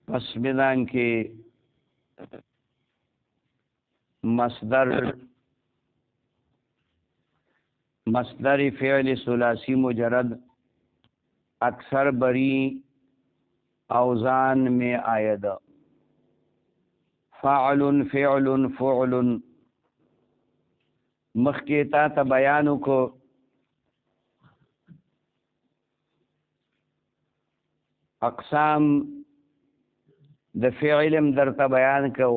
پس بدان کې مصدر فعل ثلاثی مجرد اکثر بری اوزان میں آید فعل فعل فعل مخکیتا تا بیانو کو اقسام د فعلم در تا بیان کو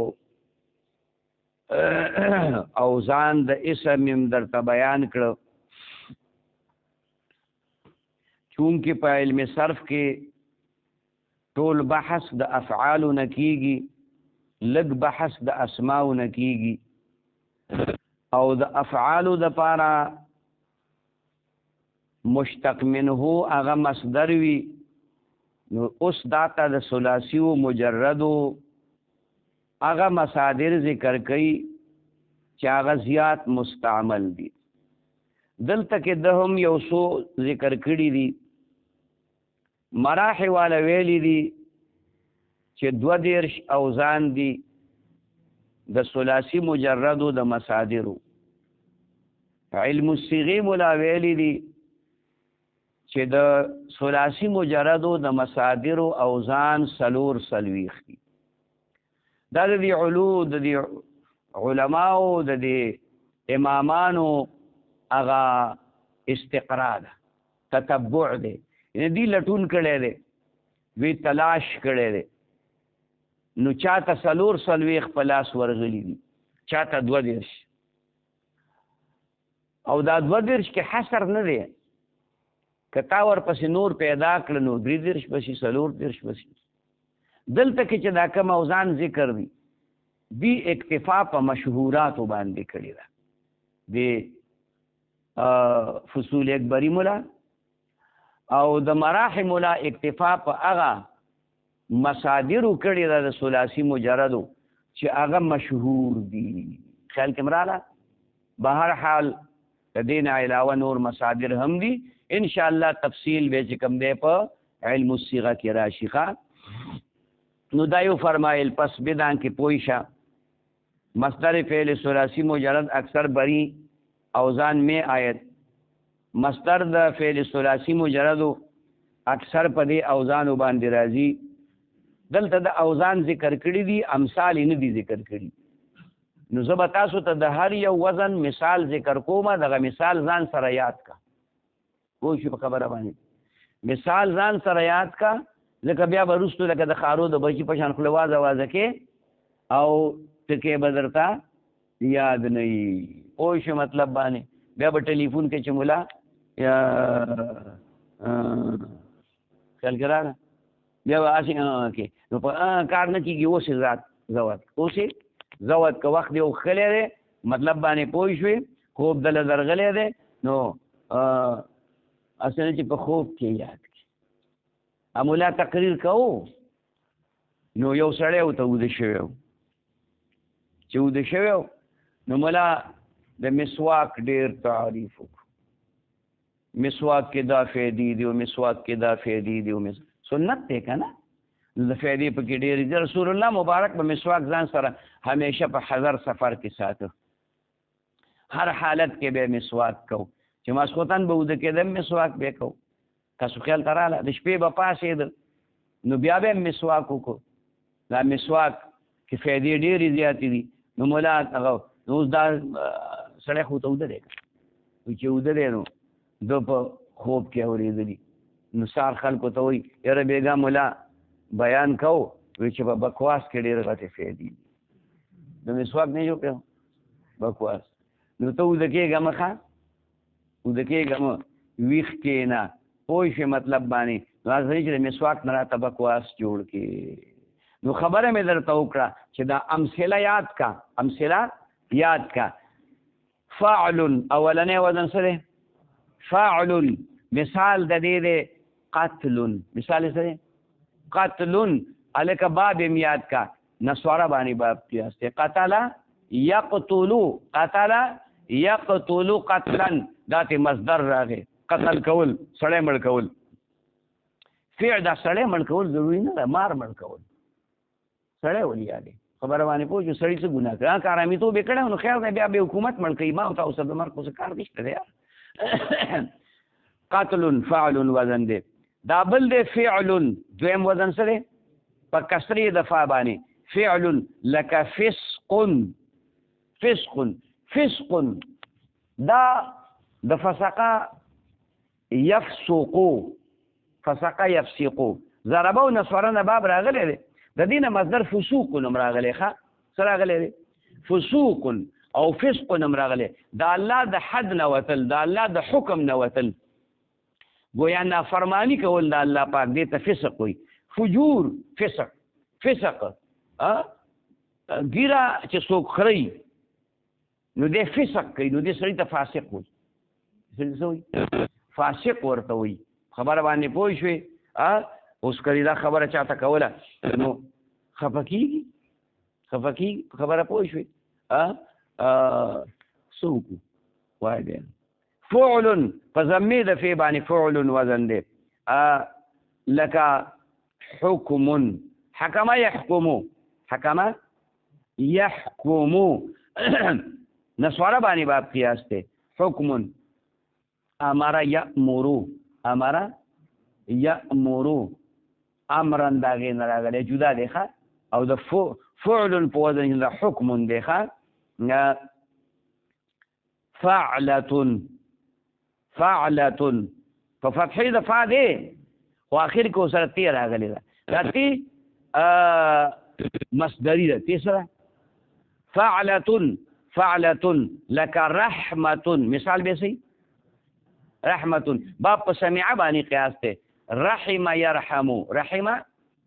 اوزان د اسمم در تا بیان کړو چونکه په علم صرف کې ټول بحث د افعال نکیږي لږ بحث د اسماء نکیږي او د افعال د پاره مشتق منه هغه مصدر وی نو اوس داتا د ثلاثی و مجردو هغه مصادر ذکر کړي چې هغه زیات مستعمل دي دلته کې د هم یو څو ذکر کړي دي مراحل والا ویلي دي چې 22 اوزان دي د ثلاثی مجردو د مصادرو علم الصیغه مولا ویلي دي چې د ثلاثی مجردو د مصادرو اوزان سلور سلويخ دي دا د علماء د امامانو اغا استقرا ده تتبع ده یعنی دی لټون کړي دي وی تلاش کړي دي نو چاته سلور سلويخ پلاس ورغلي دي چاته 22 او دا 22 کې حصر نه دی کتا ور پس نور پیدا کړ نو 23 بشي سلور 23 بشي دلته کې چې دا کوم اوزان ذکر دي دی اکتفا په مشهورات باندې کړی دا دی فصول اکبری مولا او د مراحل مولا اکتفا په هغه مصادر کړی دا د ثلاثی مجردو چې هغه مشهور دي خیال کې مراله بهر حال د دین علاوه نور مصادر هم دي ان شاء الله تفصیل به چې کوم دی په علم الصیغه کې راشي ښا نو دایو فرمایل پس بدان کې پویشا مصدر فعل ثلاثی مجرد اکثر بری اوزان میں آیت مصدر د فعل ثلاثی مجرد اکثر په دې اوزان باندې راځي دلته د اوزان ذکر کړی دي امثال نه دي ذکر کړی نو زه به تاسو ته د هر یو وزن مثال ذکر کوم دغه مثال ځان سره یاد کا وو شي په خبره باندې مثال ځان سره یاد کا ځکه بیا ورستو لکه د خارو د بچی په شان خلواز आवाज کې او ټکي بدرتا یاد نه او شي مطلب باندې بیا په ټلیفون کې چې مولا یا خیال کړه بیا واسي کې نو په کار نه کیږي اوسې ذات زوات اوسې زوات که وخت دی خلې ده مطلب باندې پوه شوې خوب دل درغلې ده نو اصل چې په خوب کې یاد کی امولا تقریر کوو نو یو سړی او ته ود شوی چې ود شوی نو مولا د مسواک ډیر تعریف وکړو مسواک کې دا فائدې دي او مسواک کې دا فائدې دي او سنت ته کنه د فائدې په کې ډیر دي رسول الله مبارک په مسواک ځان سره همیشه په حذر سفر کې ساتو هر حالت کې به مسواک کو چې ماسخوتن به ود کې د مسواک به کو تاسو خیال تراله د شپې به پاسې نو بیا به مسواک وکړو دا مسواک کې فائدې ډېرې زیاتې دي نو مولا هغه نو دا سړی خو ته ودرې چې ودرې نو د په خوب کې اورېدلي نو سار خلکو ته وایي یاره بیګا مولا بیان کو وی چې په بکواس کې ډېرې غټې فائدې دي د مسواک نه جوړ کړو بکواس نو ته ود کېږه مخه ود کېږه ویښ کېنه پوه شي مطلب باندې نو هغه چې د مسواک نه راته بکواس جوړ کې نو خبره مې درته وکړه چې دا امثله یاد کا فاعل اولنې وزن سره فاعل مثال د دې د قتل مثال سره قتل الک باب یاد کا نسوارا باندې باب قیاس ته قتل یقتل قتلا ذات مصدر راغی قتل کول سړی مړ کول فعل دا سړی مړ کول ضروری نه ده مار مړ کول سړی ولې یادې خبره باندې پوه شو سړي څه ګناه کړه کارامي تو به کړه نو خیر دی بیا به حکومت مړ کوي ما او تاسو د مرګ څه کار نشته دی قاتل فعل وزن دی دا بل دی فعل دویم وزن سره په کسری د فا باندې فعل لك فسق دا د فسقه يفسقو فسقه يفسقو ضربو نصرنا باب راغلی دی د دینه مصدر فسوق نوم راغلی ښه څه راغلی دی فسوق او فسق نوم راغلی دا الله د حد نه وتل دا الله د حکم نه وتل گویا نافرمانی کول د الله پاک دې ته فسق وي فجور فسق ګیره چې څوک خوري نو دې فسق کوي نو دې سړي ته فاسق وي سړي څه وي فاسق ورته وي خبره باندې پوه شوې اوس کړي دا خبره چاته کوله نو خفه کېږي خبره پوه شوې څوک وایي دی فعل په ضمې د فی باندې فعل وزن دی لکه حکم حکم یحکم نسواره باندې باب قیاس دی حکم امر یأمرو امرن دا غې نه راغلی جدا دی ښه او د فعل په وزن د حکم دی ښه فعلة په فتحې د فا دی خو اخر کې سره تی راغلی ده دا تی مصدري ده تی سره فعلة لك رحمة مثال به سي رحمة باب په سمع باندې قیاس ته رحم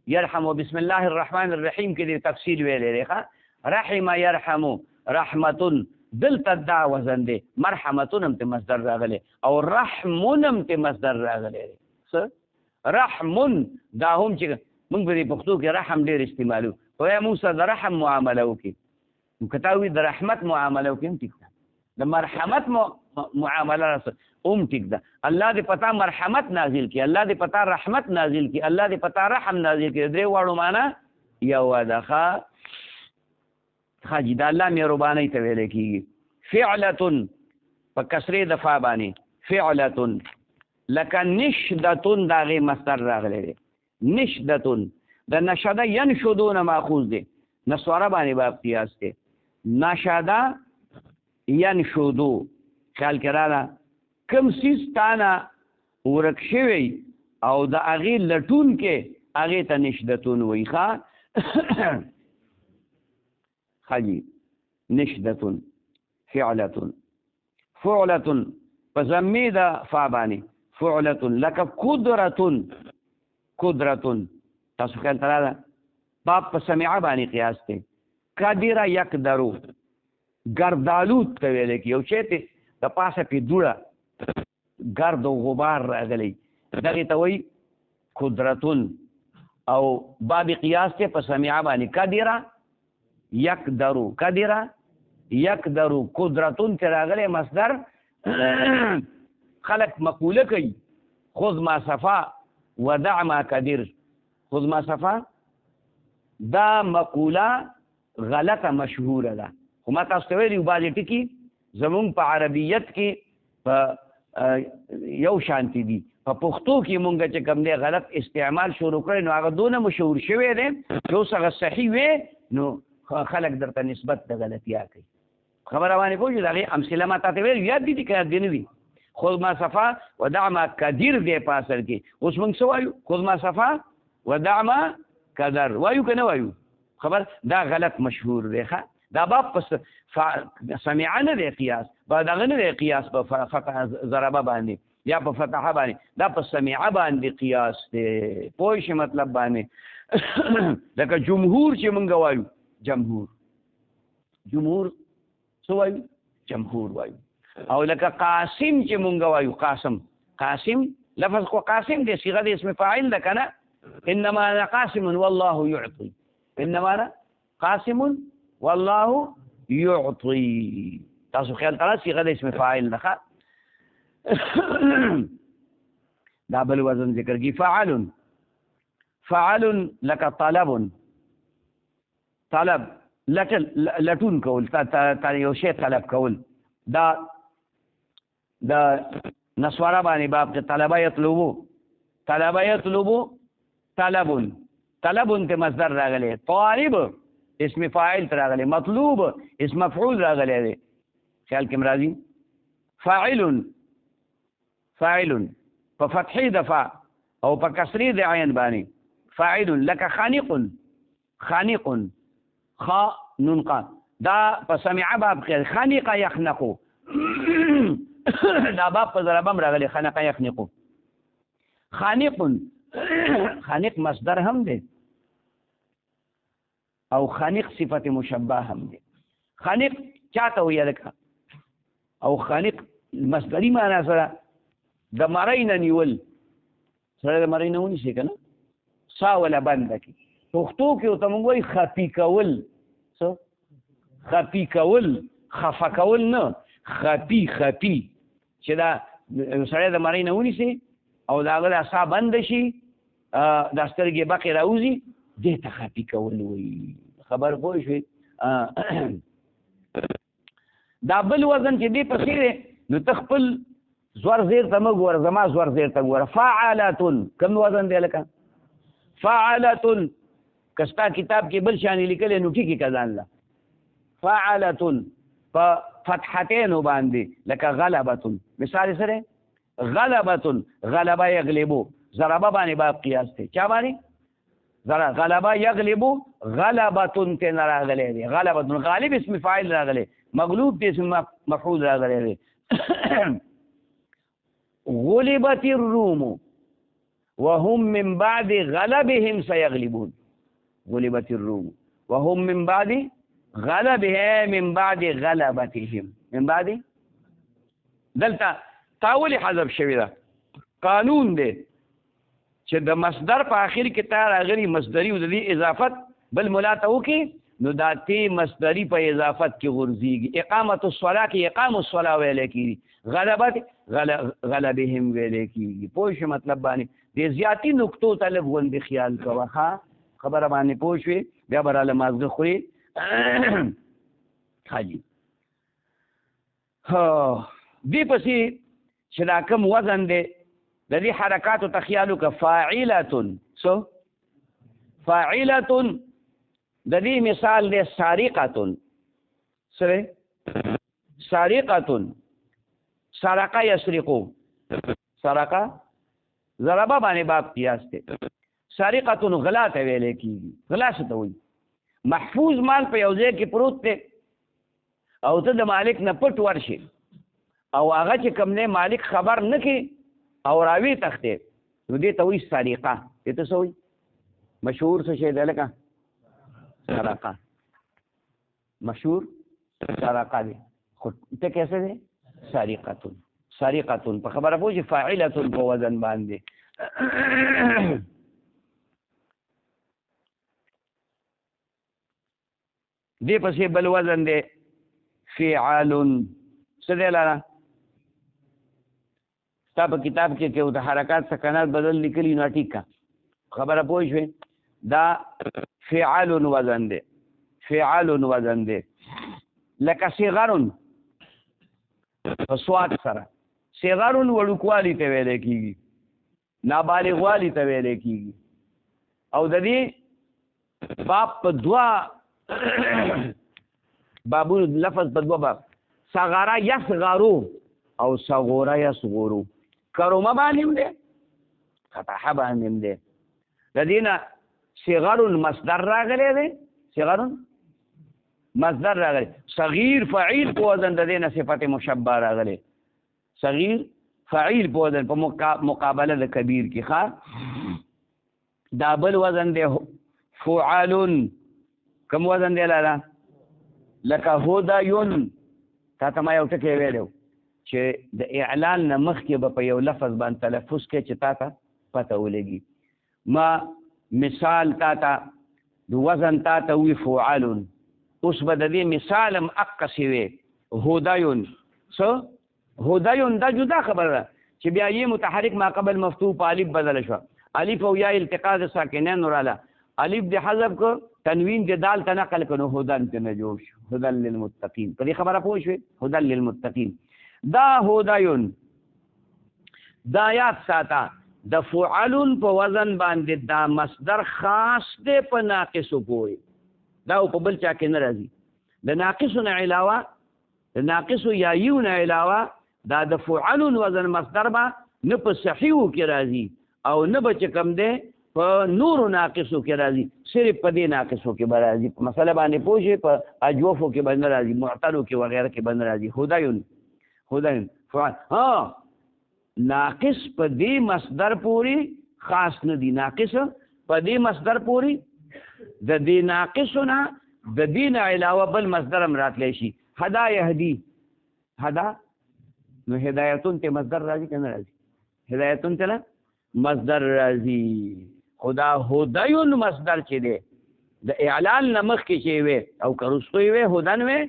يرحم بسم الله الرحمن الرحيم کې د تفصیل ویلې ده رحم يرحم رحمة دلته دا وزن دی مرحمة هم ته مصدر راغلی او رحم هم ته مصدر راغلی څه رحم دا هم چې موږ په پښتو کې رحم ډېر استعمالو خو یا موږ سره د رحم معامله وکړي کته وي د رحمت معامله وکړي ټیک ده د مرحمت معامله هم ټیک ده الله دې پتا مرحمت نازل کی الله دې پتا رحمت نازل کی الله دې پتا رحم نازل کی درې واړو معنا یو ده خاجي د الله مهرباني ته ویل کیږي فعلة په کسرې د فا باندې فعلة لك نشدة دا غي مصدر راغلی دی نشدة د نشده ينشدون ماخوذ دی نسواره باندې باب قیاس دی نشده ينشدو خیال کراله کم سیز تانا ورک شوی او د هغې لټون کې هغې ته نشدتون وایي ښه خجي نشدة فعلة په ضمې د فا باندې فعلة لك قدرة تاسو خیال ته راغله باب په سمعه باندې قیاس دی قدر یقدرو ګردالو ته ویل کېږي یو شی ته د پاسه پې دوړه ګرد او غبار راغلی دغې ته وایي قدرتون او باب قیاس دی په سمعه باندې قدر یقدرو قدرتون چې راغلی مصدر خلق مقوله کوي خذ ما صفا ودع ما قدر خذ ما صفا دا مقوله غلطه مشهوره ده خو ما تاسو ته ویلي بعضې ټکي زمونږ په عربیت کې په یو شانتي دي په پښتو کې مونږ چې کوم دی غلط استعمال شروع کړی نو هغه دونه مشهور شوی دی چې اوس هغه صحیح وی نو خلک درته نسبت د غلطیا کوي خبره باندې پوه شو د هغې امثله ما تاته ویل یاد دي که یاد دي نه دي خذ ما صفا ودع ما قدر دی په اصل کې اوس مونږ څه وایو خذ ما صفا ودع ما قدر وایو که نه وایو خبر دا غلط مشهور دی دا باب په سمعه نه دی قیاس با دغه نه دی قیاس په فتح ضربه باندې یا په فتحه باندې دا په سمعه باندې قیاس دی پوه شي مطلب باندې لکه جمهور چې مونږ وایو جمهور څه وایو جمهور وایو او لکه قاسم چې مونږ وایو قاسم لفظ خو قاسم دی صيغه د اسم فاعل ده که نه انما انا قاسم والله يعطي انما انا قاسم والله يعطي تاسو خیال ترا صيغه د اسم فاعل ده دا بل وزن ذکر کی فعل لك طلب طلب لټون کول تا یو شی طلب کول دا نسوارا باندې باب کې طلبه یطلبو طلبون ته مصدر راغلی طالب اسم فاعل ته راغلی مطلوب اسم مفعول راغلی دی خیال کې مرادي فاعل په فتحې دفع او په کسرې د عین باندې فاعل لك خانق خا نون قا دا په سمع باب کې خانق يخنق دا باب په ضربم راغلی خانق يخنق خانق مصدر هم دی او خانق صفت مشبه هم دی خانق چاته ویل کا او خانق مصدری معنا سره د مړی نه نیول سره د مړی نه ونیسي که نه سا ولا بنده کې پښتو کې ورته موږ وایي خفي کول څه خفي کول خفه کول نه خفي چې دا سړی د مړی نه ونیسي او د هغه دا سا بنده شي دا سترګې بقې راوځي دې ته خفي کول وایي خبر پوه شوې دا بل وزن چې دې پسې دی نو ته خپل زور زیر ته مه ګوره زما زور زیر ته ګوره فعالتون کوم وزن دی لکه فعالتون که ستا کتاب کې بل شانې لیکلی نو ټیکې که ځان له فعالتون په فتحتینو باندې لکه غلبتون مثال سره غلبتون غلبه یغلبو ضربه باندې باب قیاس دی چا باندې غلبه یغلبو غلبتون ته نه راغلی دی غلبتون غالب اسم فاعل راغلی مغلوب ته اسم مفعول راغلی دی غلبت الروم وهم من بعد غلبهم سيغلبون غلبت الروم وهم من بعد غلبهم من بعد غلبتهم من بعد دلته تاولی حذف شوی ده قانون دی چې د مصدر په آخر کې تا راغلي مصدري او د دې اضافت بل ملاته وکړي نو دا تی مصدري په اضافت کې غورځېږي اقامت الصلاة کې اقام الصلاة ویلی کېږي غلبت غلبهم ویلی کېږي پوه شو مطلب باندې د زیاتي نقطو ته لږ غوندې خیال کوه ښه خبره باندې پوه شوې بیا به راله مازده خورې حاجي دې پسې چې دا کوم وزن دی د دې حرکاتو ته خیال وکړه فاعلتون څه فاعلتون د دې مثال دی سارقتون سره سارقتون سرقه یسرقو سرقه ضربه باندې باب قیاس دی سارقتون غلا ته ویلی کېږي غلا څه ته وایي محفوظ مال په یو ځای کې پروت دی او ته د مالک نه پټ ورشي او هغه چې کوم دی مالک خبر نه کړي او راوي تختې نو دې ته وایي سارقه دې ته څه وایي مشهور څه شی دی لکه سرقه مشهور سرقه دی خو ته کیسه دی سارقتون په خبره پوه چې فاعلتون په وزن باندې دې پسې بل وزن دی فعالون څه دی لاله ستا په کتاب کې که د حرکات سکنات بدل لیکلي نو ټیک کا خبره پوه شوې دا فعالون وزن دی لکه صغرون په سواد سره صغرون وړوکوالي ته ویلی کېږي نابالغوالي ته ویلی کېږي او د دې باب په دوه بابونو لفظ په دوه باب صغره یصغرو او صغوره یصغرو کرومه باندې هم دی فتحه باندې هم دی د دې نه صغرون مصدر راغلی دی صغرون مصدر راغلی صغیر فعیل په وزن د دې نه صفت مشبه راغلی صغیر فعیل په وزن په مقابله د کبیر کې ښه دا بل وزن دی فعالون کوم وزن دی لاله لکه هدایون تا ته ما یو ټکی ویلی چې د اعلان نه مخکې به په یو لفظ باندې تلفظ کې چې تا ته پته ولګي ما مثال تا ته د وزن تا ته وي فعالون اوس به د دې مثال هم اقصې وي هدایون څه هدایون دا جدا خبره ده چې بیا یې متحرک ما قبل مفتوح په الف بدله شوه الف او یا التقاء د ساکنین راله الف دې حذف کو تنوین دې دال ته نقل کړو هدن ته نه جوړ شو هدن للمتقین په دې خبره پوه شئ هدن للمتقین دا هدایون دا یاد ساته د فعلن په وزن باندې دا مصدر خاص دی په ناقصو پورې دا په بل چا کې نه راځي د ناقصو نه علاوه د ناقصو یایو نه علاوه دا د فعلن وزن مصدر به نه په صحیحو کې راځي او نه به چې کوم دی په نورو ناقصو کې راځي صرف په دې ناقصو کې به راځي په مسله باندې پوه شئ په اجوفو کې به نه راځي معتلو کې وغیره کې به نه راځي هدایون فعل ناقص په دې مصدر پوری خاص نه دي ناقص په دې مصدر پوری د دې ناقصونه د دین علاوه بل مصدر هم راتلی شي هدا یهدی هدا نو هدایتون ته مصدر راځي کنه راځي هدایتون ته مصدر راځي خدا هدایون مصدر چې دی د اعلان نمخ کې چې وي او کرستوي وي هدن وي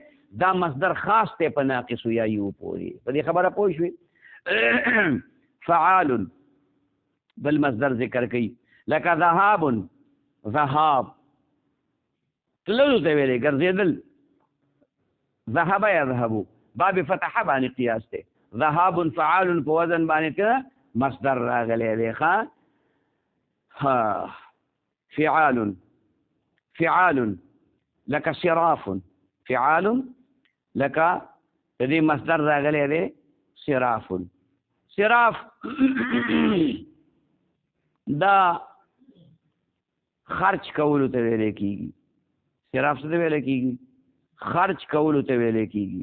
دا مصدر خاص ته په ناقص یا یو پوری په دې خبره پوه شئ فعال بل مصدر ذکر کړي لکه ذهاب تللو ته ویلې ګرځېدل ذهب يذهب باب فتح باندې قیاس ته ذهاب فعال په وزن باندې کړه مصدر راغلی دی ها فعال لك صراف فعال لك دې مصدر راغلی دی صراف دا خرچ کولو ته ویل کېږي صراف څه ته ویل کېږي خرچ کولو ته ویل کېږي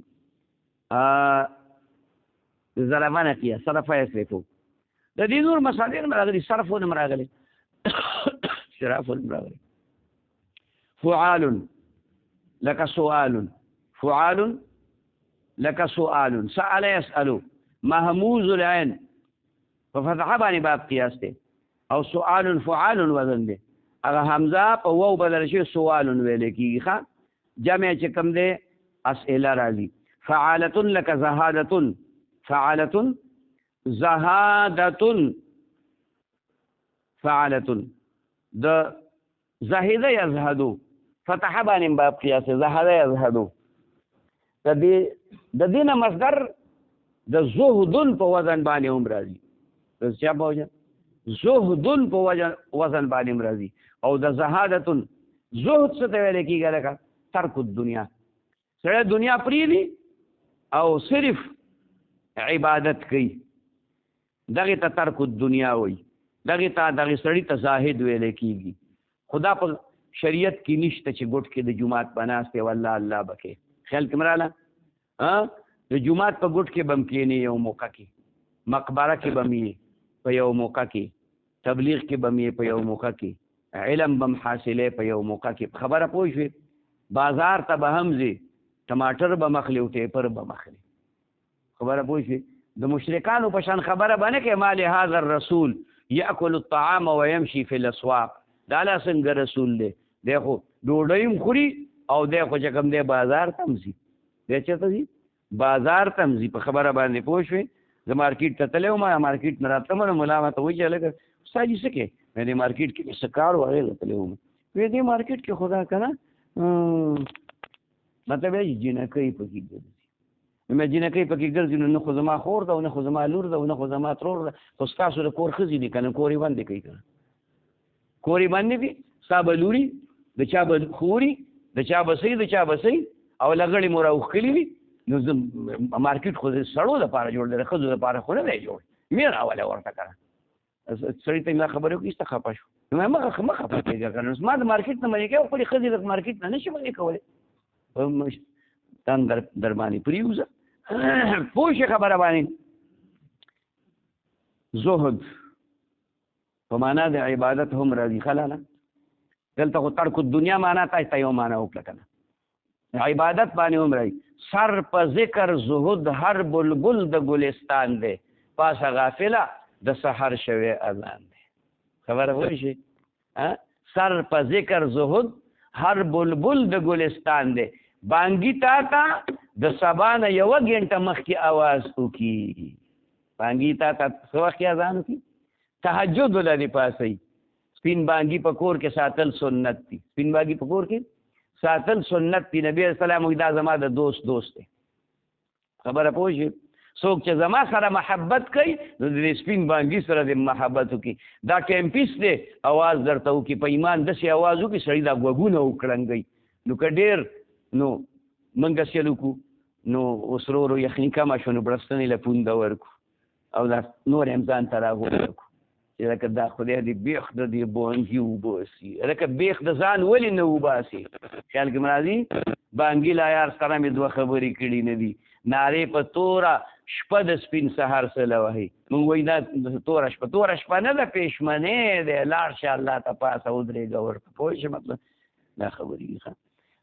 ضربانه قیاس صرف یصرفو د دې نور مصادر هم راغلي صرف هم راغلي صراف هم راغلي فعال لك سؤال لك سؤال سأل يسأل محموز العين په فتحه باندې باب قیاس دی او سؤال فعال وزن دی هغه حمزه په واو بدل شي سؤال ویل کېږي ښه جمع چې کوم دی اسئله راځي فعالة لك زهادة فعالة فعالة د زاهد يزهد فتحه باندې باب قیاس زهد يزهد د دې نه مصدر د زهدن په وزن باندې هم راځي د چا په وجه زهدن په وزن باندې هم راځي او د زهادتن زهد څه ته ویل کېږي لکه ترک الدنیا سړی دنیا پرېږدي او صرف عبادت کوي دغې ته ترک الدنیا وایي دغې سړي ته زاهد ویل کېږي خدا په شریعت کې نشته چې ګوټ کې د جومات په ناست دی والله الله بکې خیال کې مراله د جومات په ګوټ کې بم کېنې یو موقع کې مقبره کې بم یې په یو موقع کې تبلیغ کې بم یې په یو موقع کې علم بم حاصلې په یو موقع کې خبره پوه شوې بازار ته به هم ځي ټماټر به مخلي او ټیپر به مخلي خبره پوه شوې د مشرکانو په شان خبره به نه کوي ما لهذا الرسول یاکل الطعام ويمشي في الاسواق دا لا څنګه رسول دی خو ډوډۍ هم خوري او دی خو چې کوم دی بازار ته هم ځي دی چېرته ځي بازار ته هم ځي په خبره باندې پوه شوې زه مارکیټ ته تللی وم مارکیټ نه راتلم نو ملا ماته وایي چې لږ استاد جي څه کوې مې دې مارکیټ کې څه کار و هغې ته تللی وم وی دې مارکیټ کې خو دا که نه مطلب یې جینکۍ پکې ګرځي نو مې جینکۍ پکې ګرځي نو نه خو زما خور ده او نه خو زما لور ده او نه خو زما ترور ده خو ستاسو د کور ښځې دي که نه کور یې بندې کوي که نه کور یې بندې دي ستا به لوري د چا به خوري د چا به صحیح د چا به صحیح او لغړې مو راوښکلي وي نو زه مارکیټ خو د سړو دپاره جوړ دی د ښځو دپاره خو نه دی جوړ مې راولی ورته که نه سړي ته مې دا خبرې وکړي ایسته خفه شو نو مه خفه کېږه که نه ما د مارکیټ نه منې کوي خپلې ښځې د مارکیټ نه نه شي منې کولی تن در باندې پرېوځه پوه شي خبره باندې زهد په معنا د عبادت هم راځي خلاله دلته خو ترک الدنیا معنا تاسو ته یو معنا وکړه که نه عبادت باندې هم راځي سر په ذکر زهد هر بلبل د ګلستان دی پاسه غافله د سحر شوی اذان دی خبره پوه شئ سر په ذکر زهد هر بلبل د ګلستان دی بانګي تا ته د سبا نه یوه ګنټه مخکې اواز وکړي بانګي تا ته څه وخت کې اذان وکړي تهجد ولري پاسئ سپین بانګي په کور کې ساتل سنت دي. سپین بانګي په کور کې ساتل سنت دي. نبی صلی الله علیه وسلم دا زما د دوست دی. خبره پوه شئ. څوک چې زما سره محبت کوي نو د سپین بانګي سره د محبت وکړي. دا ټیمپیس دی اواز درته وکړي په ایمان داسې اواز وکړي سړي دا غوږونه وکړنګوي. نو که ډېر نو موږ سیل وکړو نو اوس ورو ورو یخني کمه شوه نو بړستنې له پونده ورکړو او دا نور هم ځان ته راغورځوو چې لکه دا خدای دې بیخ د دې بانګي وباسي. لکه بیخ د ځان ولې نه وباسي. خیال کې مې راځي. بانګي لا یار سره مې دوه خبرې کړي نه دي. نارې په توره شپه د سپین سهار سره وهي. موږ وایي دا توره شپه نه ده پېشمنې دی. لاړ شه الله ته پاسه ودرېږه ورته. پوه شئ مطلب دا خبرې دي.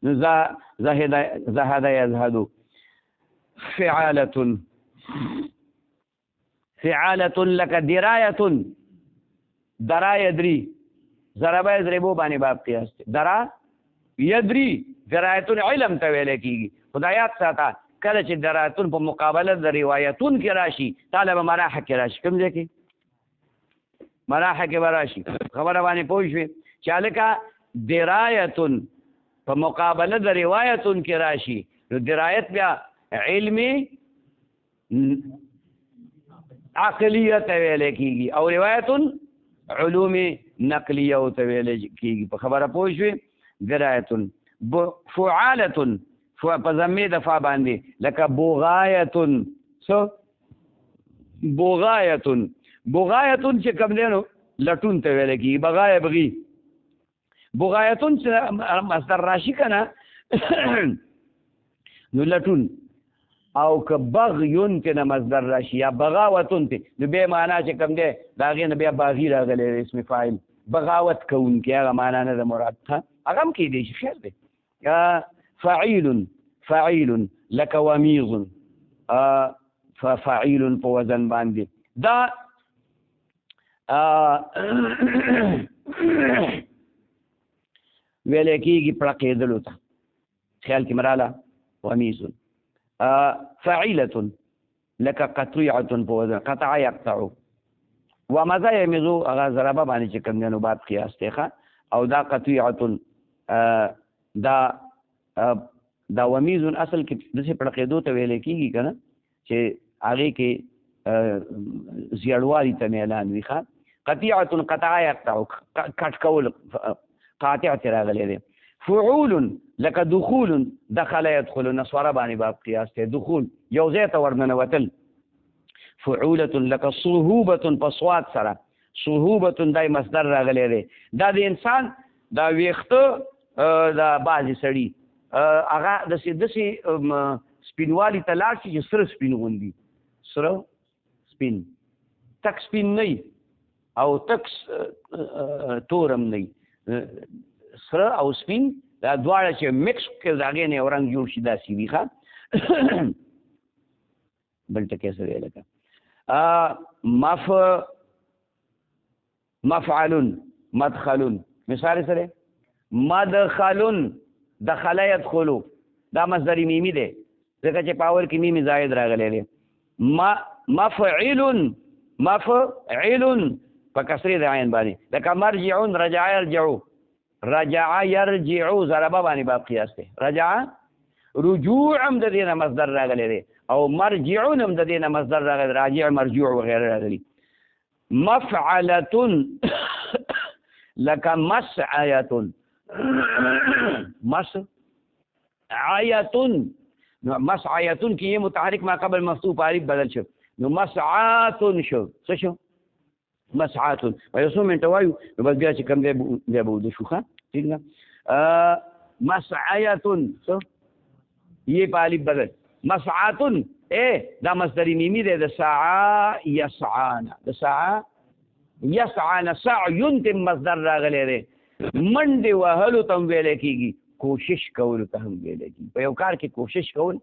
نو زهد یزهدو فعالة لك دراية درا يدري ضربه يضربو باندې باب قیاس دی. درا يدري درایتون علم ته ویل کېږي. خدایات ساته کله چې درایتون په مقابله د روایتون کې راشي طالب مراحه کې راشي. کوم ځای کې مراحه کې به راشي. خبره باندې پوه شوې چې هلکه درایتون په مقابله د روایتون کې راشي نو درایت بیا علمي عقلیه ته ویل کېږي او روایتون علوم نقلیه ته ویل کېږي. په خبره پوه شوې. درایتون فعالتون په ضمې د فا باندې لکه بغایتون. څه بغایتون چې کوم دی نو لټون ته ویل کېږي. بغایه بغي بغایتون چې مصدر راشي که نه نو لټون او که بغیون ته نه مصدر راشي یا بغاوتون ته نو بیا معنا چې کوم دی د هغې نه بیا باغي راغلی دی اسم فاعل بغاوت کوونکی هغه معنا نه ده مراد. هغه هم کېدی شي خیر دی. فعیل لکه ومیض ففعیل په وزن باندې دا ویل کېږي پړقېدلو ته. خیال کې مراله ومیض فعیلة لکه قطیعة په وزن قطع یقطع ومزه یمیزو هغه ضربه باندې چې کوم دی نو باب قیاس دی. او دا قطیعة دا ومیض اصل کې داسې پړقېدو ته ویل کېږي که نه چې هغې کې زیړوالي ته میلان وي. قطیعة قطع یقطع کټ کول قاطع ته راغلی دی. فعول لکه دخول دخل يدخل نصوره باندې باب قیاس دی. دخول یو ځای ته ورننوتل. فعولة لکه صهوبة په صواد سره صهوبة دای مصدر راغلی دی. دا د انسان دا ویښته دا بعضې سړي هغه داسې سپینوالي ته لاړ شي چې سره سپین غوندي. سره سپین تک سپین نه او تک تورم نه سره او سپین دا دواړه چې مکس کړي د هغې نه یو رنګ جوړ شي داسې وي. بل ټکی څه دی لکه مفعل مدخل. مثال سره مدخل دخل يدخلو دا مصدر میمی دی ځکه چې پاور کې میمی زائد راغلی دی. مفعل په کسرې د عین باندې لکه مرجعون رجع يرجعو رجع يرجعو ضربه باندې باب قیاس دی. رجع رجوع هم د دې نه مصدر راغلی دی او مرجعون هم د دې نه مصدر راغلی. راجع مرجوع وغیره راغلی. مفعلة لکه مسعیة مسعیة کې یې متحرک ما قبل مفتوح الف بدل شو نو مسعات شو. څه شو؟ مسعات. و یو څو منټه وایو نو بس بیا چې کوم دی بیا به وده شو. ٹھیک ده. مسعیة یې په الف بدل. مسعات دا مصدر میمی دی د سعا یسعانا. د سعا یسعانا سعیون ته مصدر راغلی دی. منډې وهلو ته هم ویلی کېږي. کوشش کولو ته هم ویلی کېږي. په یو کار کې کوشش کول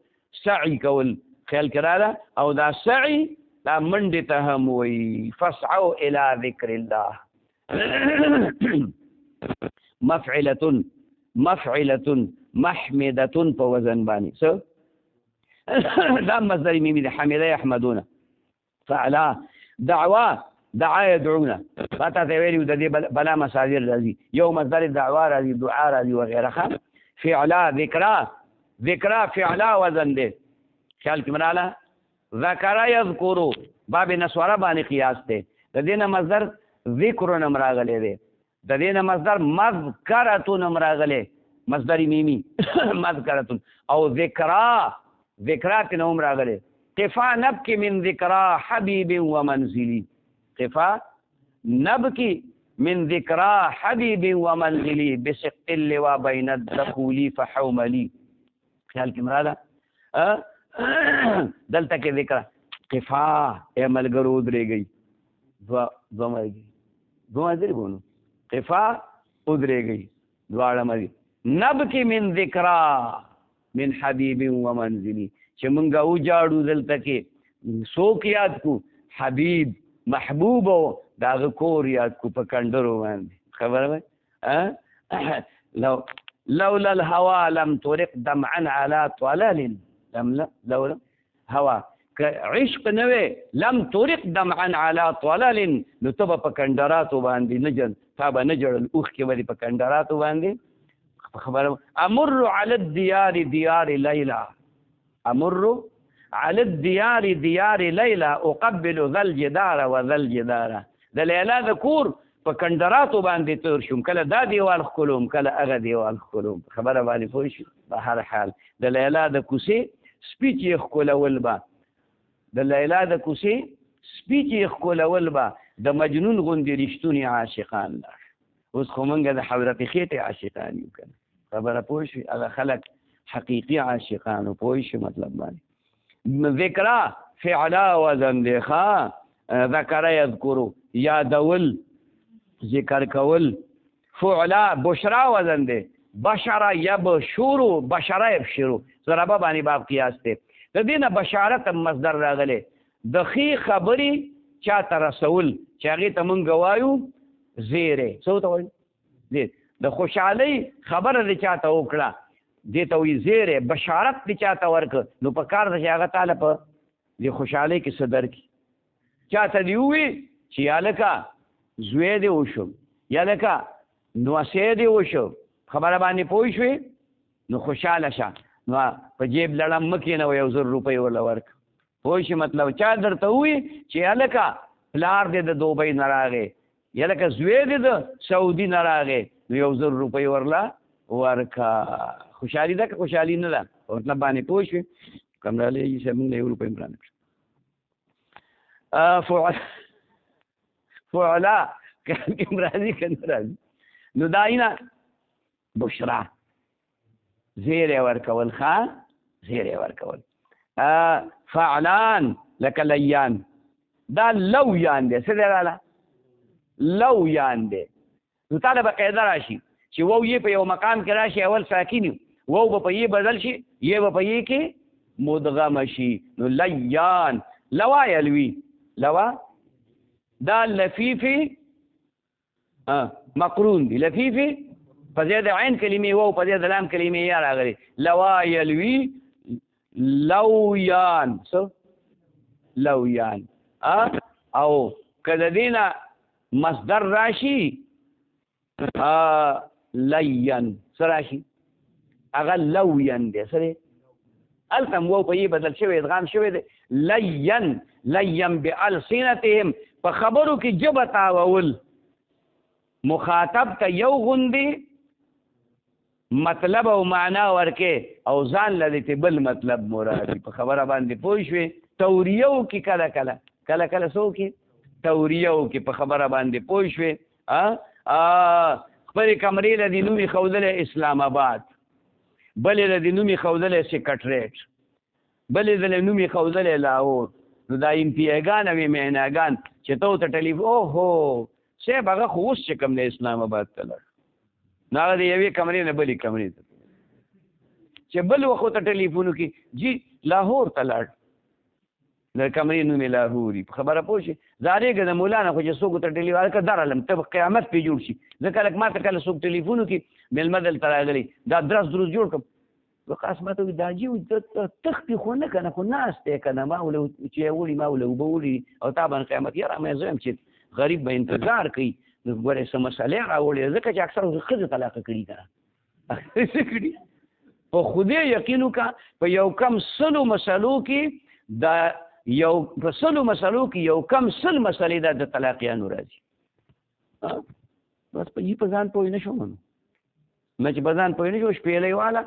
سعی کول. خیال کې راله او دا سعی دا منډې ته هم وایي. فاسعوا الی ذکر الله. مفعلة محمدة په وزن باندې. څه دا مصدر میمی دی. حمده یحمدونه. فعلا دعوه دعا يدعونه ما تا ته ویلو د دې بلا مصادر راځي یو مصدر دعوا راځي دعا راځي وغیره فعلا ذکرا فعلا وزن دی خیال کې مراله ذکر یذکرو باب نسواره باندې قیاس دی د دې نه مصدر ذکر نم راغلی دی د دې نه مصدر مذکرة نم راغلی مصدر میمی مذکرة او ذکرا ته نوم راغلی قفا نبکی من ذکرا حبیب ومنزلی قفا نبکی من ذکرا حبیب ومنزلی بسقط اللواء بین الدخول فحوملی خیال کې مراله دلته کې ذکر قفا اے ملګرو ودرېږئ دوه ځلې بولو قفا ودرېږئ دواړه مدي نبکی من ذکرا من حبیب ومنزلی چې مونږه وجاړو دلته کې څوک یاد کو حبیب محبوب او د هغه کور یاد کو په کنډرو باندې خبره لولا الهوى لم ترق دمعا على طلال لولا هوا عشق نوې لم ترق دمعا على طلال نو ته په کندراتو باندې نجن تا به نجړل اوخ کې ودی په کندراتو باندې خبره امر على الديار ديار ليلى امر على الديار ديار ليلى اقبل ذا الجدار وذا الجدار د لیلا د کور په کندراتو باندې تور شوم کله دا دیوال خلوم کله هغه دیوال خلوم خبره باندې پوه شو په هر حال د لیلا د کوسې سپیچ خلول با د لیلا د کوسې سپیچ خلول با د مجنون غوندې رښتونی عاشقان دا اوس خو مونږ د حضرت خېټه عاشقان یو کنه خبره پوه شو هغه خلک حقیقي عاشقان پوه شو مطلب باندې ذکرا فعلا وزن دی ذکر یذکرو یادول ذکر کول فعلا بشرا وزن دی بشرا یبشرو بشرا یبشرو ضربه باندې باب قیاس دی د دې نه بشارت مصدر راغلی د ښې خبرې چاته رسول چې هغې ته مونږ وایو زیری څه ته وایو زیر د خوشحالۍ خبره دې چاته وکړه دې ته وایي زیری بشارت دې چاته ورکړه نو په کار ده چې هغه تاله په دې خوشحالۍ کې څه درکړي چاته دې ووایي چې یا لکه زوی دې وشو یا لکه نوسی دې وشو خبره باندې پوه شوې نو خوشحاله شه نو په جیب لړم مه کښېنوه 1000 روپۍ ورله ورکړه پوه شي مطلب چا درته ووایي چې هلکه پلار دې د دوبۍ نه راغی یا لکه زوی دې د سعودي نه راغی نو 1000 روپۍ ورله ورکه خوشحالي ده که خوشحالي نه ده مطلب باندې پوه شوې کمرالی صاحب موږ له 1 روپۍ مرانه کړه فعلا کوم راځي که نه راځي نو داینا بشرا زیری ورکول زیری ورکول فعلان لکه لیان دا لویان دی څه دی راله لویان دی نو تا له به قاعده راشي چې وو یې په یو مقام کې راشي اول ساکن وو به په یې بدل شي یې به په یې کې مدغم شي نو لیان لوا یلوي لوا دا لفیفی مقرون دی لفیفی په ځای د عین کلمې وو په ځای د لام کلمې یا راغلي لوا یلوي لویان لویان او که د دې نه مصدر راشي لین څه راشي هغه لوین دی څه دی هلته وو په یې بدل شوی ادغام شوی دی لین بالسنتهم په خبرو کې ژبه تاوول مخاطب ته یو غوندې مطلب او معنا ورکې او ځان لدې بل مطلب مرادي په خبره باندې پوه شوې توریو کې کله کله څو کې توریو کې په خبره باندې پوه شوې خپلې کمرې له دې نومې ښودلی اسلام آباد بلې له دې نومې ښودلی سیکرټریټ بلې له نومې ښودلی لاهور نو دا امپیاګان او معناګان چې ته ورته ټلیفون اوهو صاحب هغه خو اوس چې کوم دی اسلام آباد ته لاړ نو هغه د یوې کمرې نه بلې کمرې ته چې بل وخت ورته ټلیفون وکړي جی لاهور ته لاړ د کمرې نوم یې لاهوري په خبره پوه شي زارېږه د مولانا خو چې څوک ورته ټلیفون که درالم ته قیامت پرې جوړ شي ځکه لږ ما ته کله څوک ټلیفون وکړي میلمه دلته راغلی دا درس دروس جوړ کړم وقاس ما ته وایي دا جي تختې خو نه که نه خو ناست دی که نه ما ولې چې وړي ما ولې اوبه وړي او تا باندې قیامت یاره مې زه یم چې غریب به انتظار کوي. نو ګورې څه مسئلې راوړې ځکه چې اکثر ښځې طلاقه کړي که نه په خدای یقین وکړه په یو کم سلو مسلو کې په سلو مسلو کې یو کم سل مسلې د طلاقیانو راځي. بس په ځان پوه نه شوم نو چې په ځان پوه نه شو شپېلۍ والا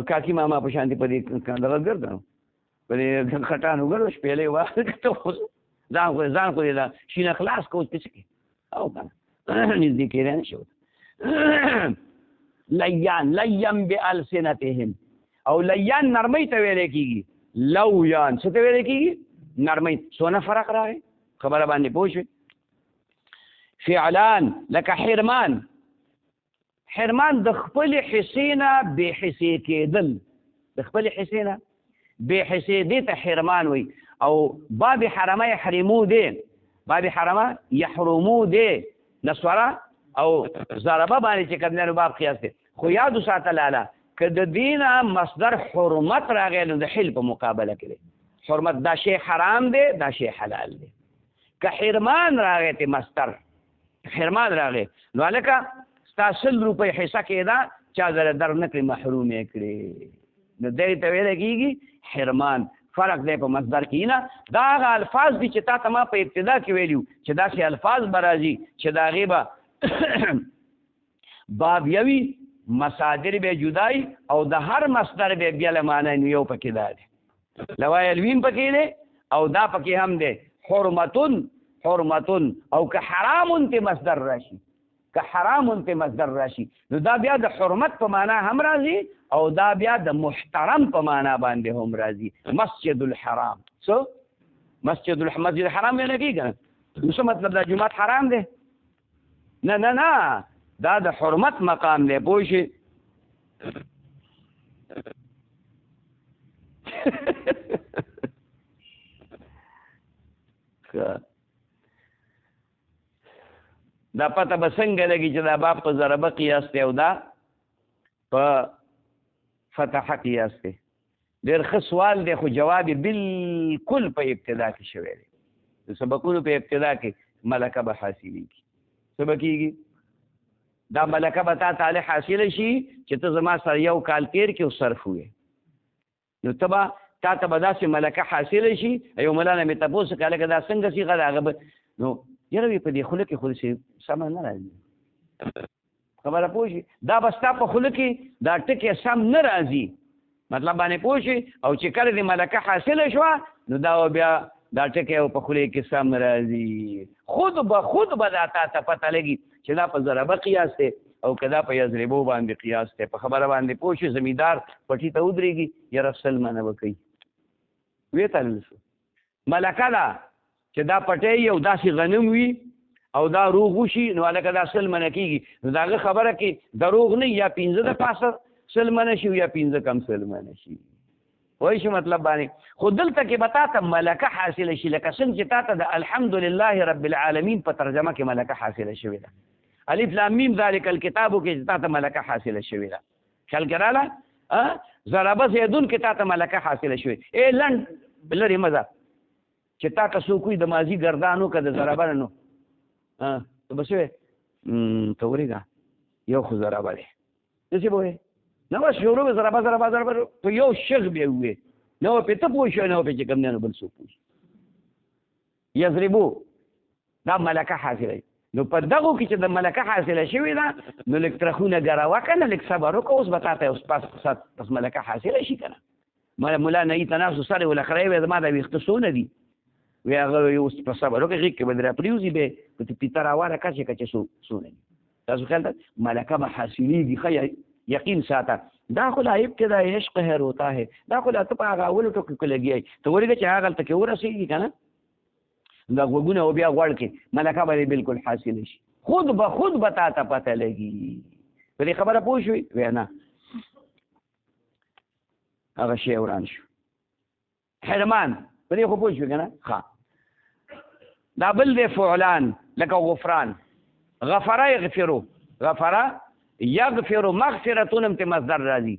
کاکي ماما په شانتي په دې دغه ګرځم په دې خټانو ګرځو شپېلۍ والا ځان خو دې دا شینه خلاص کوو څه کې او که نه نږدې کېدی نه شو. لیان بالسنتهم او لیان نرمۍ ته ویلی کېږي. لویان څه ته ویلی کېږي؟ نرمۍ. څونه فرق راغی خبره باندې پوه شوې. فعلان لکه حرمان. حرمان د خپلې حصې نه بې حصې کېدل. د خپلې حصې نه بې حصې دې ته حرمان وایي. او باب حرمه یحرمو دی، باب حرمه یحرمو دی نسوره او ضربه باندې چې کوم دی باب قیاس دی. خو یاد وساته لاله که د دې نه مصدر حرمت راغی نو د حل په مقابله کې دی. حرمت دا شی حرام دی دا شی حلال دی. که حرمان راغی ته مصدر حرمان راغی نو هلکه ستا 100 روپۍ حصه کېده چا زره در نه کړې محروم یې کړې نو دې ته ویلی کېږي حرمان. فرق دی په مصدر کې نه. دا هغه الفاظ دي چې تا ته ما په ابتدا کې ویلي چې داسې الفاظ به راځي چې د هغې به باب یوي مصادر به جدای او د هر مصدر به بیا له معنی نو یو پکې دا دی. لوای الوین پکې دی او دا پکې هم دی حرمتون حرمتون. او که حرامون ته مصدر راشي که حرامون ته مصدر راشي نو دا بیا د حرمت په معنا هم راځي او دا بیا د محترم په معنا باندې هم راځي. مسجد الحرام څه مسجد الحرام ویل کېږي نو څه مطلب دا جومات حرام دی؟ نه نه نه دا د حرمت مقام دی پوه شئ. دا پته به څنګه لګي چې دا باب په ضربه قیاس دی او دا په فتحه قیاس دی؟ ډېر ښه سوال دی خو جواب یې بالکل په ابتدا کې شوی دی. د سبقونو په ابتدا کې ملکه به حاصلېږي. څه به کېږي؟ دا ملکه به تا تعالی حاصله شي چې ته زما سره یو کال تېر کې او صرف وې نو ته به تا ته به داسې ملکه حاصله شي. یو مولانا مې تپوس وکړه هلکه دا څنګه صیغه ده هغه به نو یاره وي په دې خوله کې خو داسې سمه نه راځي خبره پوه شي. دا به ستا په خوله کې دا ټکې سم نه راځي مطلب باندې پوه شي. او چې کله دې ملکه حاصله شوه نو دا بیا دا ټکې او په خولې کې سم راځي. خود به دا تا ته پته لګي چې دا په ضربه قیاس دی او که دا په یضربو باندې قیاس دی. په خبره باندې پوه شي. زمیندار پټي ته ودرېږي یاره سل منه به کوي ویې تلل شو. ملکه ده چې دا پټی یو داسې غنم وي او دا روغ وشي نو هلکه دا سل منه کېږي نو د هغه خبره کې دروغ نه یا 15 د پاسه سل منه شي یا 15 کم سل منه شي وای شو مطلب باندې. خو دلته کې به تا ته ملکه حاصله شي لکه څنګه چې تا ته د الحمدلله رب العالمین په ترجمه کې ملکه حاصله شوې ده. الف لام میم ذلک الکتابو کې تا ته ملکه حاصله شوې ده. خیال کراله ضربه زیدون کې تا ته ملکه حاصله شوې. لنډ لرې مزه چې تا ته څوک وي د ماضي ګردانو که د ضربه نه نو ته به څه وې ته ورېږه یو خو ضربه دی داسې به وې نه بس شروع به ضربه په یو شغ بیا ووې نه به پې ته پوه شوې نه به پې چې کوم دی نو بل څوک پوه شي. یضربو دا ملکه حاصله نو په دغو کې چې د ملکه حاصله شوې ده نو لږ ترخونه ګروه که نه لږ صبر وکړه اوس به تا ته اوس پس ملکه حاصله شي که نه. ملا نهي تنافس سره ولخرای وې زما د ویښته څونه دي وی هغه اوس په صبر وکړه غېږ کې به درې پرېوځي به په پیته راواره کچې کچې څونه دي. تاسو خیال ته ملکه به حاصلېږي ښه یقین ساته. دا خو لا ابتدا عشق ہے روتا ہے دا خو لا ته په هغه اولو ټکو کې لګیایي ته ورېږه چې هغه هلته کې ورسېږي که نه دا غوږونه او بیا غوړ کې ملکه به دې بلکل حاصله شي. خود به تا ته پته لګي. په دې خبره پوه شوې وی نه هغه شی وران شو. حرمان په دې خو پوه شوې که نه ښه. دا بل دی فعلان لکه غفران. غفره یغفرو غفره یغفرو مغفرتون هم ته مصدر راځي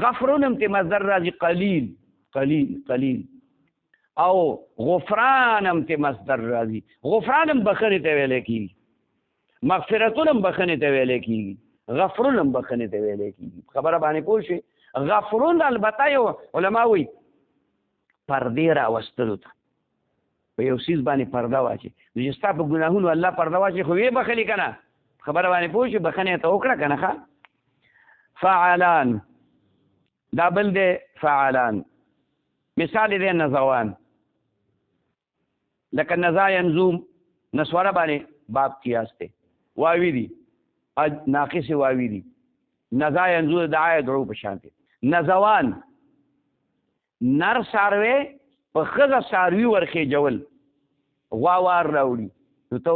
غفرون هم ته مصدر راځي قلیل او غفرانم ته مصدر راځي. غفرانم بخنه ته ویل کیږي، مغفرتونم بخنه ته ویل کیږي، غفرونم بخنه ته ویل کیږي. خبره باندې پوه شئ. غفرون البته یو علما وایي پردې راوستلو ته، په یو څیز باندې پرده واچي، نو چې ستا په ګناهونو الله پرده واچي خو ویې بخلي که نه. خبره باندې پوه شئ. بخنه ته وکړه که نه ښه. فعلان دا بل دی فعلان. مثال دی نزوان، لکه نزا ینزو نسواره باندې باب قیاس دی، واوی دی ناقص واوی دی. نزا ینزو دعا یدعو په شان دی. نزوان نر ساروی په ښځه ساروي ورخېجول، غواوار راوړي نو ته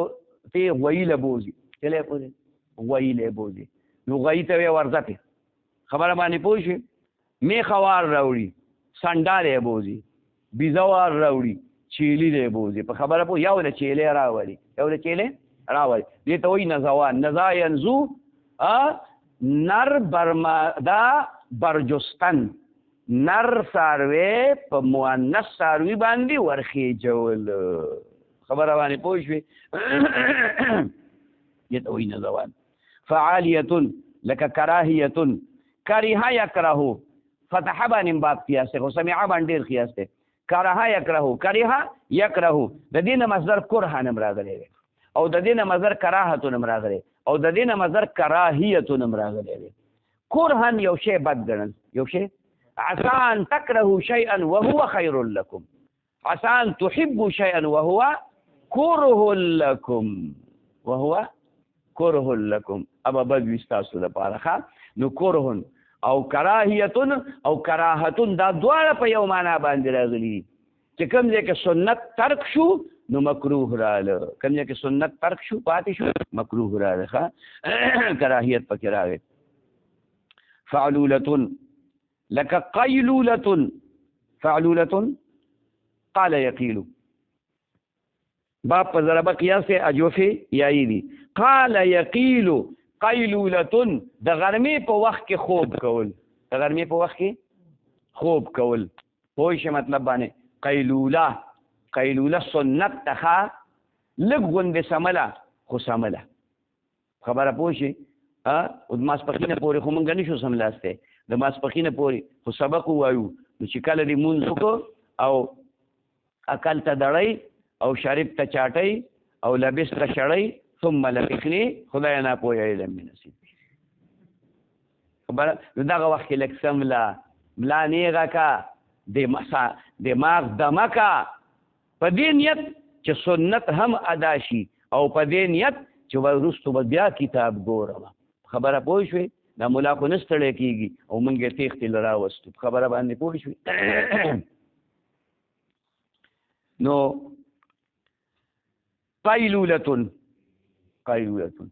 غویله بوځي، چلی پوهېږې غویله بوځي، نو غویي ته ویې ورځه. خبره باندې پوه شئ. میخوار راوړي سنډال یې بوځي، بیزوار راوړي چیلي دی بوځي. په خبره پوه یو له چیلې راوړي، یو له چیلې راوړي، دې ته وایي نزوان. نزا ینزو نر برمدا برجستن، نر ساروی په مؤنث ساروي باندې ورخېجول. خبره باندې پوه شوې. دې ته وایي نزوان. فعالیتن لکه کراهیتن، کریه یکرهو فتحه باندې باب قیاس دی، خو سمیعه باندې ډېر قیاس دی. کریه یکرهو، کریه یکرهو د دې نه مصدر کرها نم راغلی دی، او د دې نه مصدر کراهتو نم راغلی، او د دې نه مصدر کراهیتو نم راغلی دی. کرهن یو شی بد ګڼل، یو شی. عسى ان تكرهوا شيئا وهو خير لكم، عسى ان تحبوا شيئا وهو كره لكم، وهو كره لكم. ابا بد وستاسو لپاره نو کرهن او کراهیتن او کراهتن دا دواړه په یو معنا باندې راغلي. چې کوم ځای کې سنت ترک شو نو مکروه راغله، کوم ځای کې سنت ترک شو پاتې شو مکروه راغله. کراهیت پکې راغی. فعلولتن لکه قیلولتن، فعلولتن قال یقیلو باب په ضربه قیاس اجوفه یایی دي. قال یقیلو قیلولتن د غرمې په وخت کې خوب کول، د غرمې په وخت کې خوب کول. پوه شئ مطلب باندې. قیلوله، قیلوله سنت تخا لږ غوندې سمله خو سمله. خبره پوه شئ. او د ماسپښینه پورې خو مونږ نشو سملاستی، د ماسپښینه پورې خو سبق ووایو، نو چې کله دې مونځ وکړو او اکل ته دړی او شرب ته چاټی او لبس ته شړی ثم لبخني خدای نه پوهه علم مې نصیب. خبره نو دغه وخت کې لږ سمله ملا نیغه کا دماغ دمه کا، په دې نیت چې سنت هم ادا شي، او په دې نیت چې وروستو به بیا کتاب ګورم. خبره پوه شوې. دا ملا خو نه ستړی کېږي او موږ یې تېښتې له راوستو. خبره باندې پوه شوې. نو قیلولتن، قیلولتن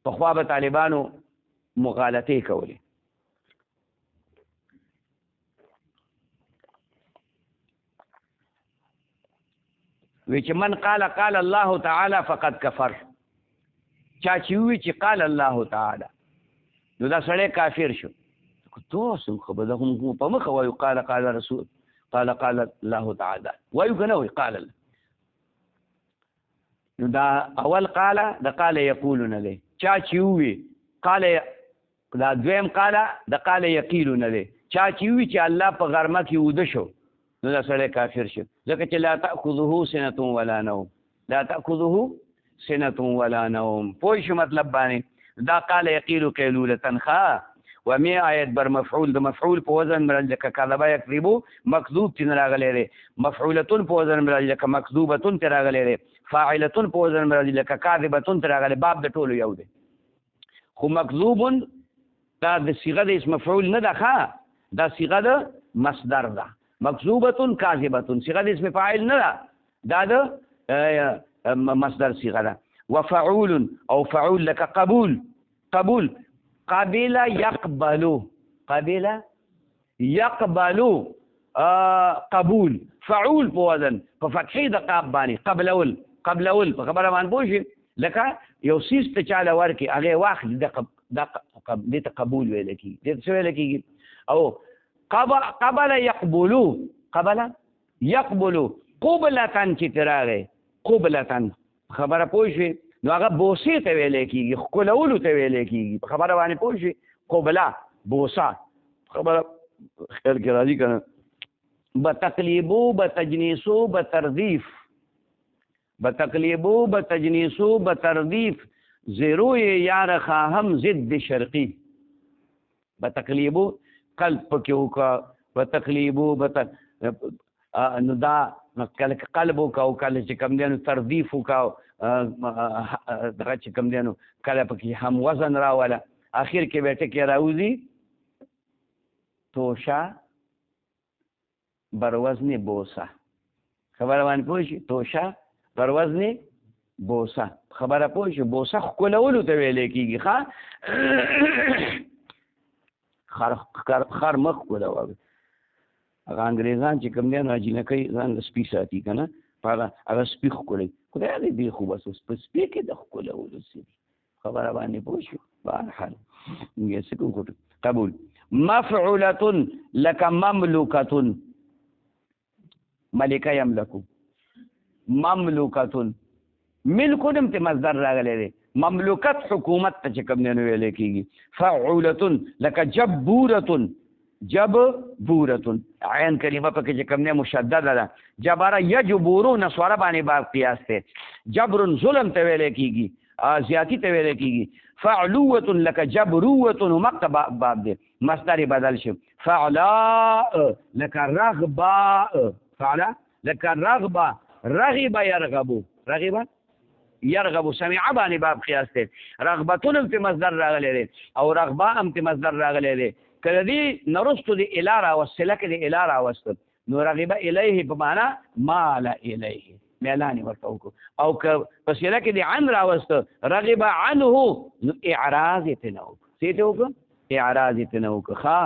پخوا به طالبانو مغالطې کولې. وی چې من قال قال الله تعالی فقد کفر، چا چې وی چې قال الله تعالی نو دا سړی کافر شو. تاسو خو به دغه په مخه وایو قال قال رسول، قال قال الله تعالی وایو که نه وایو قال الله. نو دا اول قال د قال یقول نه دی، چا چې وی قال دا دویم قال د قال یقیل نه دی، چا چې وی چې الله په غرمه کې وده شو نو دا سړی کافر شو. ځکه چې لا تأخذه سنة ولا نوم، لا تأخذه سنة ولا نوم. پوه شو مطلب باندې. دا قال یقیل قیلولتن خا و می آیت بر مفعول، د مفعول په وزن مرل لکه کذبه یکذبو مکذوب تن راغلی دی، مفعولتن په وزن مرل لکه مکذوبتن تر راغلی دی، فاعلتن په وزن مرل لکه کاذبتن تر راغلی. باب د ټولو یو دی، خو مکذوبن دا د صيغه د اسم مفعول نه ده ښه، دا صيغه د مصدر ده. مکذوبتن کاذبتن صيغه د اسم فاعل نه ده، دا د مصدر صيغه ده. وفعول او فعول لك قبول، قبول قبل يقبل، قبل يقبل قبول. فعول په وزن په فتحې د قاب باندې قبلول، قبلول په خبره باندې پوه شئ. لکه یو څیز ته چاله ورکړي هغې واخلي، دې ته قبول ویل کېږي، دې ته څه ویل کېږي. او قبل يقبلو، قبل یقبلو قبلتن چې تراغی قبلتن خبره پوه شوې نو هغه بوسې ته ویلی کېږي ښکلولو ته ویلی کېږي په خبره باندې پوه شوې قبله بوسه خبره خیال کې راځي که نه بتقلیبو بتجنیسو بتردیف بتقلیبو بتجنیسو بتردیف زیروی یار خواهم ضد شرقی بتقلیبو قلب پکې وکړه بتقلیبو نو دا کله قلب وکړه او کله چې کوم دی نو تردیف وکړه دغه چې کوم دی نو کله پکې هم وزن راوله اخر کې به ټکې راوځي توشه بر وزن بوسه خبره باندې پوه شي توشه بر وزن بوسه خبره پوه شي بوسه ښکلولو ته ویلی کېږي ښه خر مخ ښکلوه هغه انګریزان چې کوم دی نو اجینکۍ ځان له سپي ساتي که نه په هغه سپي ښکلوي خدای هغې دی خو بس اوس په سپي کې د ښکلولو څه دي خبره باندې پوه شو بهرحال موږ څه کوو قبول مفعولة لك مملوكة ملکه یملکو مملوکة ملکون ته مصدر راغلی دی مملوکت حکومت ته چې کوم دی نو ویلی کېږي فعولة لك جبورة جبورة عین کریمه پکې چې کوم دی مشدده ده جبره یجبورو نسواره باندې باب قیاس دی جبر ظلم ته ویلی کېږي زیاتی ته ویلی کېږي فعلوة لك جبروة مقته باب دی مصدر بدل شو فعلاء لك رغباء فعلا لك رغبه رغب يرغبو رغب يرغبو سمع باندې باب قیاس دی رغبتون هم ته مصدر راغلی دی او رغبه هم ته مصدر راغلی دی کله دې نرستو د اله راوستله کې د اله راوستل نو رغب الیه په معنا مال الیه میلان ورته وکړو او که په سیله کې د عن راوسته رغب عنه نو اعراض یې ته نه وکړو څه ته وکړو اعراض یې ته نه وکړو ښه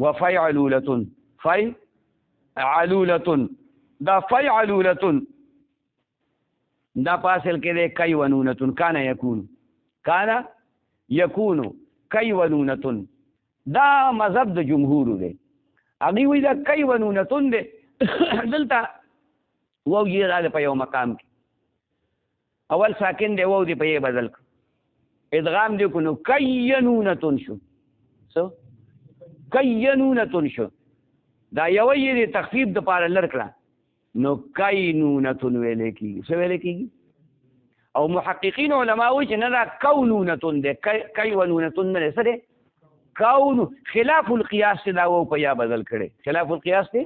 وفیعلولة فیعلولة دا فیعلولة دا پاسل کې دی کای ونونة کان یکون کای ونونة دا مذهب د جمهورو دی هغوی وایي دا کای ونونة دی دلته واو یې راغلی په یو مقام کې اول ساکن دی واو دی په یې بدل کړو ادغام دی کو نو کینونة شو څه کینونة شو دا یوه یې د تخفیف دپاره لر کړه نو کینونة ویلی کېږي څه ویلی کېږي او محققین علما وایي چې نه دا کونونة دی کیونونة نه دی څه دی کون خلاف القیاس دی دا واو په یا بدل کړی خلاف القیاس دی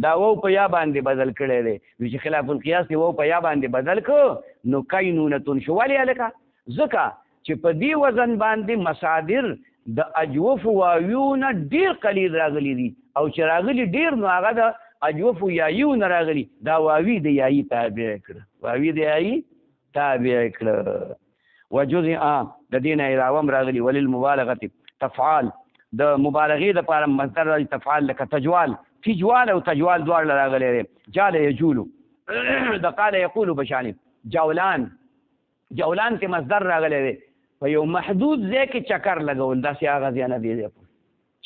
دا واو په یا باندې بدل کړی دی چې خلاف القیاس دی واو په یا باندې بدل کړو نو کینونة شو ولې هلکه ځکه چې په دې وزن باندې مصادر د اجوف واویونه ډېر قلیل راغلي دي او چې راغلي ډېر نو هغه د اجوف یایونه راغلي دا واوي د یایي تابع کړه واوي د یایي تابع کړه وجزء د دې نه علاوه هم راغلي وللمبالغه تفعال د مبالغې دپاره مصدر راځي تفعال لکه تجوال تجوال او تجوال دواړه راغلی دی جال یجولو د قال یقولو بشانې جولان کې مصدر راغلی دی په یو محدود ځای کې چکر لګول داسې هغه ځای نه دی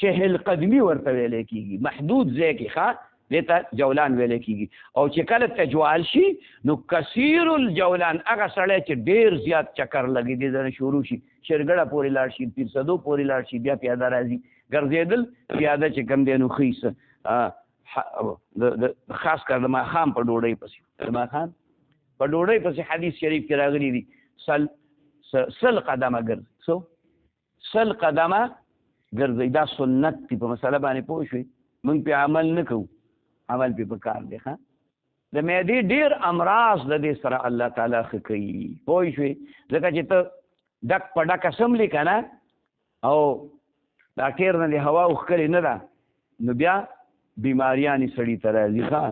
چې هل قدمي ورته ویلی کېږي محدود ځای کې ښه دې ته جولان ویلی کېږي او چې کله تجوال شي نو کثیر الجولان هغه سړی چې ډېر زیات چکر لګي دې ځای نه شروع شي شرګړه پورې لاړ شي پیرسدو پورې لاړ شي بیا پیاده راځي ګرځېدل پیاده چې کوم دی نو ښه خاص کر د ماښام په ډوډۍ پسې د ماښام په ډوډۍ پسې حدیث شریف کې راغلی دي سل قدمه ګرځي سل قدمه ګرځي دا سنت دی په مسله باندې پوه شوې موږ پې عمل نه کوو عمل پې پکار دی ښه د معدې ډېر امراض د دې سره الله تعالی ښه کوي پوه شوې ځکه چې ته ډک په ډکه سملې که نه او دا ټیر نه د هوا وښکلې نه ده نو بیا بیماریانې سړي ته راځي ښه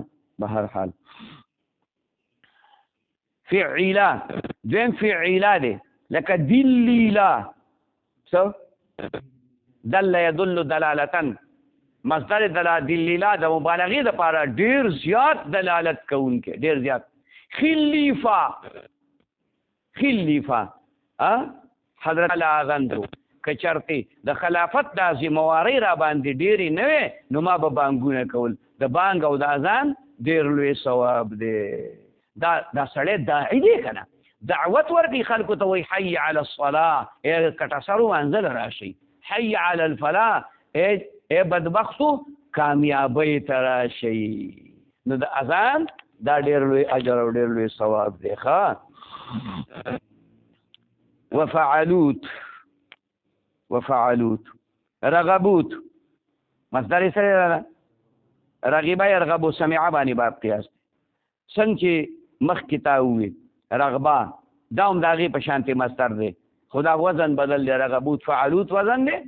بهرحال فعیله دویم فعیله دی لکه دلیله څه دل یدل دلالتن مصدر دلیله د مبالغې دپاره ډېر زیات دلالت کوونکی ډېر زیات خلیفه حضرت اذنتو که چرته د خلافت دا ذموارۍ را باندې ډېرې نه وې نو ما به بانګونه کول د بانګ او د اذان ډېر لوی ثواب دی دا سړی داعي دی که نه دعوت ورکړي خلکو ته وایي حي علی الصلاة کټه سرو منزل راشئ حي علی الفلاح بدبختو کامیابۍ ته راشئ نو د اذان دا ډېر لوی اجر او ډېر لوی ثواب دی ښه وفعلوت رغبوت مصدر یې سره ده رغبه يرغبو سمع باندې باب قیاس څنګه چې مخکې تا وویل رغبه دا هم د هغې په شانتې مصدر دی خو دا وزن بدل دی رغبوت فعلوت وزن دی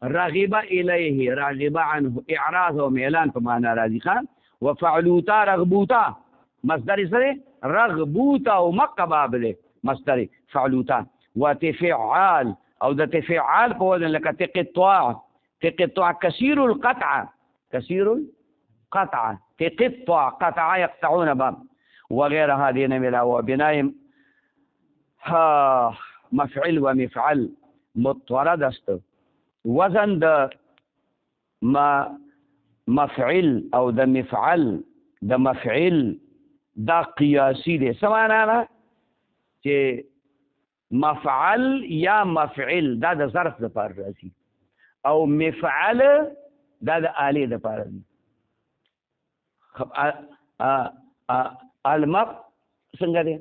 رغب الیه راغب عنه اعراض او میلان په معنا راځي خان وفعلوتا رغبوتا مصدر سره رغبوتا او مقباب له مصدر فعلوتا وتفعال او د تفعال په وزن لکه تقطع كثير القطع تقطع قطع يقطعون باب وغير هذه نملا وبناء مفعل ومفعل مضطرد است وزن د مفعل او د مفعل د مفعل دا قیاسی دی سمانا نه چې مفعل یا مفعل دا د ظرف د پاره راځي او مفعل دا د آلې د پاره دی څنګه دی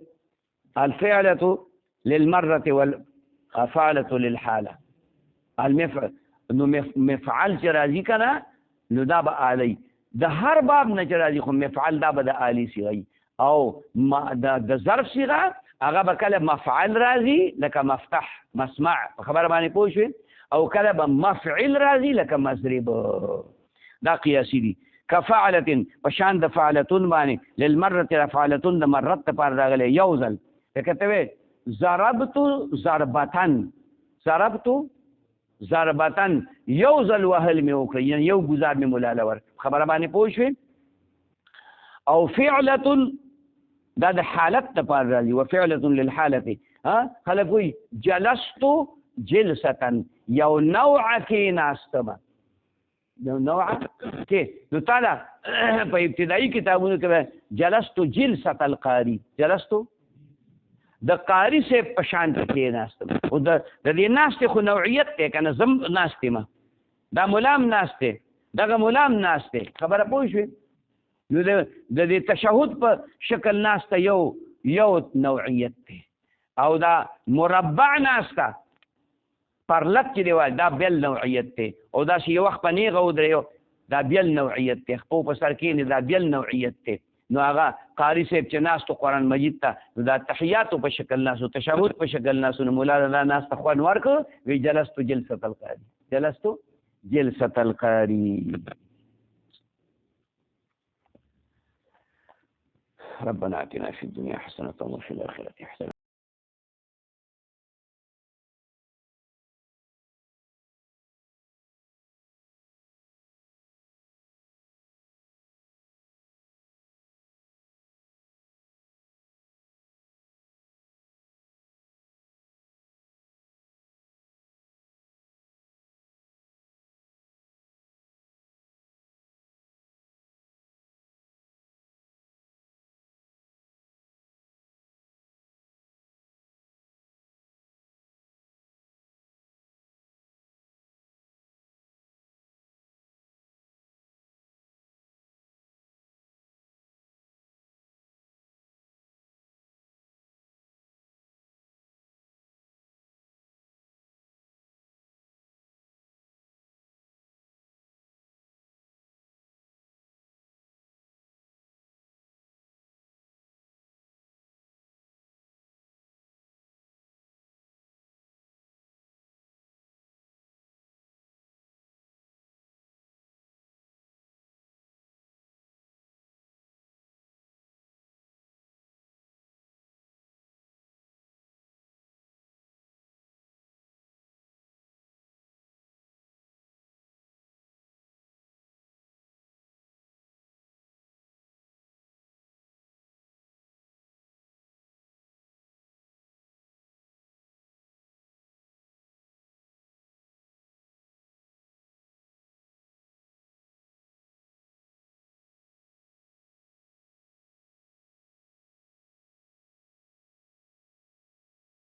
الفعلة للمرة والفعلة للحالة المفعل نو مفعل چې راځي که نه نو دا به آلی د هر باب نه چې راځي خو مفعل دا به د آلی صیغه او د ظرف صیغه هغه به کله مفعل راځي لکه مفتح مسمع په خبره باندې پوه شوې او کله به مفعل راځي لکه مضرب دا قیاسي دي كفعلة پشان د فعلتون باندې للمرة فعلتون د مرت پر راغلی یو ځل لکه ته وې ضربت ضربتن یو ځل وهل مې وکړ یعنې یو ګزار مې ملاله ور خبره باندې پوه شوې او فعلة دا د حالت دپاره راځي وفعلة للحالة خلک وایي جلست جلسة یو نوعه کېناستمه نو تعالی په ابتدایي کتابونو کې جلست جلسة القاری جلست د قاری سے پشان کې ناستم او د دې ناستې خو نوعیت دی کنه زم ناستې ما دا ملام ناستې دغه ملام ناستې خبره پوه شوې نو د دې تشهود په شکل ناسته یو نوعیت دی او دا مربع ناسته پرلت چې دی وای دا بل نوعیت دی او دا چې یو وخت په نیغه ودرېو دا بل نوعیت دی خپو په سر کې دا بل نوعیت دی نو هغه قاری صاحب چې ناستو قرآن مجید ته نو دا تحیاتو په شکل ناسو تشهود په شکل ناسو نو مولا دا ناسته خوند ورکړ وی جلستو جلسة القاری ربنا آتنا في الدنيا حسنة وفي الآخرة حسنة